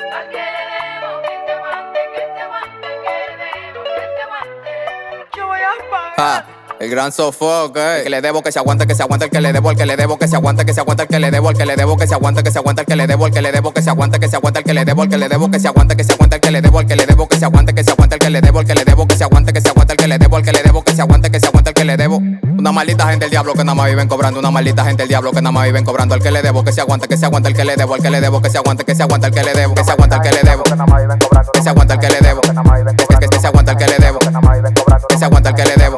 Al que le debo, que se aguante, que se aguante, al que le debo, que se aguante. Yo voy a pagar. El gran sofoque, el que le debo, que se aguante, el que le debo, el que le debo, que se aguante, el que le debo, el que le debo, que se aguante, el que le debo, el que le debo, que se aguante, el que le debo, el que le debo, que se aguante, el que le debo, el que le debo, que se aguante, el que le debo, el que le debo, que se aguante, el que le debo, el que le debo, que se aguante, el que le debo. Una maldita gente del diablo que nada más viven cobrando, una maldita gente del diablo que nada más viven cobrando, el que le debo, que se aguante, el que le debo, el que le debo, que se aguante, el que le debo, que se aguante, el que le debo, que se aguante, el que le debo, que se aguante, el que le debo, que se aguante, el que le debo.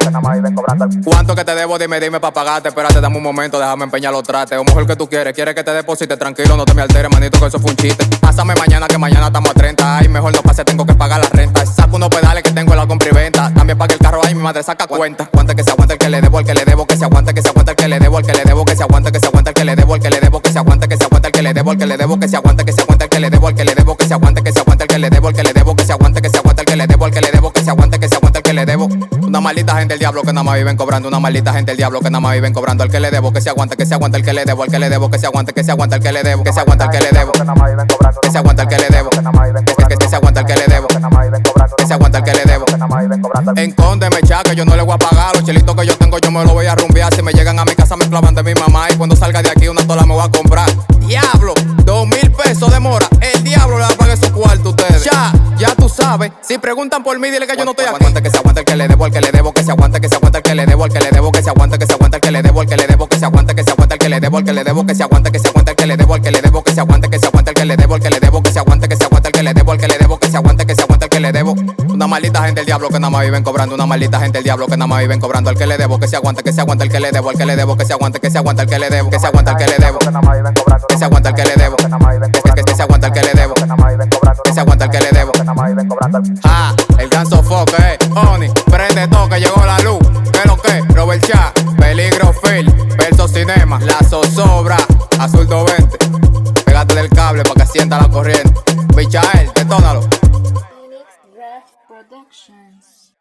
¿Cuánto que te debo? Dime pa' pagarte. Espérate, dame un momento, déjame empeñar los trates. O mejor que tú quieres que te deposite. Tranquilo, no te me alteres, manito, que eso fue un chiste. Pásame mañana, que mañana estamos a 30. Ay, mejor no pase, tengo que pagar la renta. Saco unos pedales que tengo en la compra y venta. También pague el carro, ahí mi madre saca cuenta. Aguante, que se aguante, el que le debo, el que le debo, que se aguante, el que le debo, el que le debo, que se aguante, el que le debo, el que le debo, que se aguante, el que le debo, el que le debo, que se aguante, el que le debo, el que le debo, que se aguante, el que le debo, el que le debo, que se aguante, el que le debo, el que le debo, que se aguante, el que le debo. Una maldita gente del diablo que nada más viven cobrando, una maldita gente del diablo que nada más viven cobrando, el que le debo, que se aguante, el que le debo, el que le debo, que se aguante, el que le debo, que se aguante, el que le debo, que se aguante, el que le debo, que se aguante, el que le debo, que se aguante, el que le debo. Encóndeme, chaca, yo no le voy a pagar. Los chelitos que yo tengo yo me los voy a rumbear. Si me llegan a mi casa me clavan de mi mamá. Y cuando salga de aquí una tola me voy a comprar. Diablo, 2,000 pesos de mora. El diablo le va a pagar esos cuartos a ustedes. Ya tú sabes. Si preguntan por mí, dile que yo no estoy aquí. Que se aguante, el que le debo, el que le debo, que se aguante, el que le debo, el que le debo, que se aguante, el que le debo, el que le debo, que se aguante, el que le debo, el que le debo, que se aguante, el que le debo, el que le debo, que se aguante, el que le debo, el que le debo, que se aguante, el que le debo, el que le debo, que se aguante, el que le debo. Una maldita gente del diablo que nada más viven cobrando, una maldita gente del diablo que nada más viven cobrando, el que le debo, que se aguante, el que le debo, el que le debo, que se aguante, el que le debo, que se aguante, el que le debo, que se aguante, el que le debo, que se aguante, el que le debo, que se aguante, el que le debo. El gran sofoque, Oni, prende todo que llegó la luz. ¿Qué lo que? Robert Cha, Peligro Phil, Verso Cinema, La Zozobra, Azul 220. Pégate del cable pa' que sienta la corriente. Bichael, detónalo. Phoenix Ref Productions.